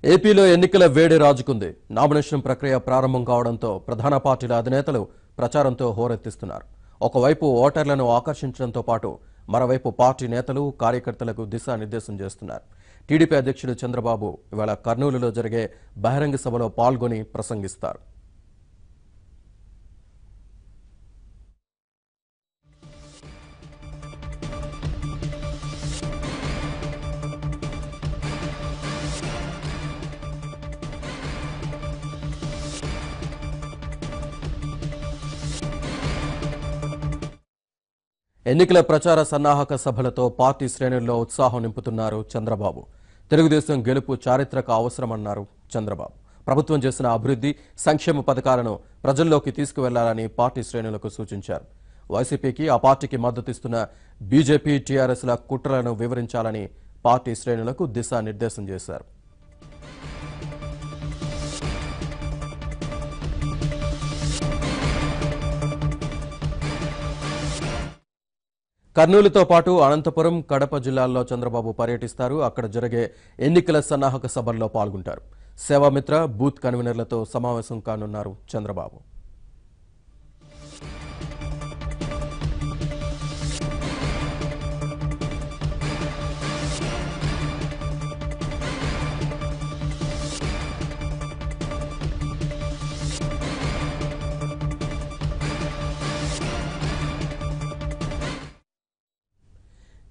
ఏపీలో ఎన్నికల వేడి రాజుకుంది. నామినేషన్ ప్రక్రియ ప్రారంభం కావడంతో ప్రధాన పార్టీల అధినేతలు ప్రచారంతో హోరెత్తిస్తున్నారు. ఒకవైపు ఓటర్లను ఆకర్షించడంతో పాటు మరోవైపు పార్టీ నేతలు కార్యకర్తలకు దిశానిర్దేశం చేస్తున్నారు. టీడీపీ అధ్యక్షుడు చంద్రబాబు ఇవాళ కర్నూలులో జరిగే బహిరంగ సభలో పాల్గొని ప్రసంగిస్తారు. ఎన్నికల ప్రచార సన్నాహక సభలతో పార్టీ శ్రేణుల్లో ఉత్సాహం నింపుతున్నారు చంద్రబాబు. తెలుగుదేశం గెలుపు చారిత్రక అవసరమన్నారు చంద్రబాబు. ప్రభుత్వం చేసిన అభివృద్ధి, సంక్షేమ పథకాలను ప్రజల్లోకి తీసుకువెళ్లాలని పార్టీ శ్రేణులకు సూచించారు. వైసీపీకి, ఆ పార్టీకి మద్దతిస్తున్న బీజేపీ, టీఆర్ఎస్ల కుట్రలను వివరించాలని పార్టీ శ్రేణులకు దిశానిర్దేశం చేశారు. కర్నూలుతో పాటు అనంతపురం, కడప జిల్లాల్లో చంద్రబాబు పర్యటిస్తారు. అక్కడ జరిగే ఎన్నికల సన్నాహక సభల్లో పాల్గొంటారు. సేవామిత్ర, బూత్ కన్వీనర్లతో సమావేశం కానున్నారు చంద్రబాబు.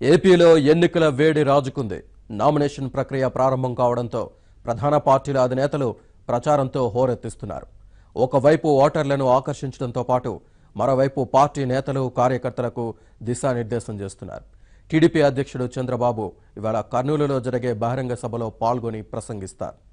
ఏపీలో ఎన్నికల వేడి రాజుకుంది. నామినేషన్ ప్రక్రియ ప్రారంభం కావడంతో ప్రధాన పార్టీల అధినేతలు ప్రచారంతో హోరెత్తిస్తున్నారు. ఒకవైపు ఓటర్లను ఆకర్షించడంతో పాటు మరోవైపు పార్టీ నేతలు కార్యకర్తలకు దిశానిర్దేశం చేస్తున్నారు. టీడీపీ అధ్యక్షుడు చంద్రబాబు ఇవాళ కర్నూలులో జరిగే బహిరంగ సభలో పాల్గొని ప్రసంగిస్తారు.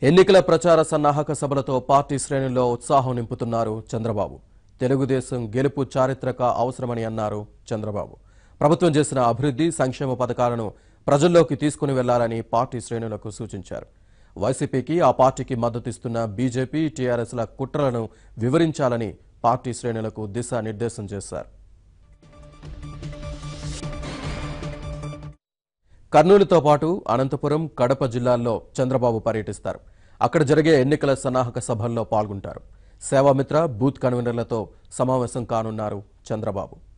ఎన్నికల ప్రచార సన్నాహక సభలతో పార్టీ శ్రేణుల్లో ఉత్సాహం నింపుతున్నారు చంద్రబాబు. తెలుగుదేశం గెలుపు చారిత్రక అవసరమని అన్నారు చంద్రబాబు. ప్రభుత్వం చేసిన అభివృద్ధి, సంక్షేమ పథకాలను ప్రజల్లోకి తీసుకుని వెళ్లాలని పార్టీ శ్రేణులకు సూచించారు. వైసీపీకి, ఆ పార్టీకి మద్దతిస్తున్న బీజేపీ, టీఆర్ఎస్ల కుట్రలను వివరించాలని పార్టీ శ్రేణులకు దిశానిర్దేశం చేశారు. కర్నూలుతో పాటు అనంతపురం, కడప జిల్లాల్లో చంద్రబాబు పర్యటిస్తారు. అక్కడ జరిగే ఎన్నికల సన్నాహక సభల్లో పాల్గొంటారు. సేవామిత్ర, బూత్ కన్వీనర్లతో సమావేశం కానున్నారు చంద్రబాబు.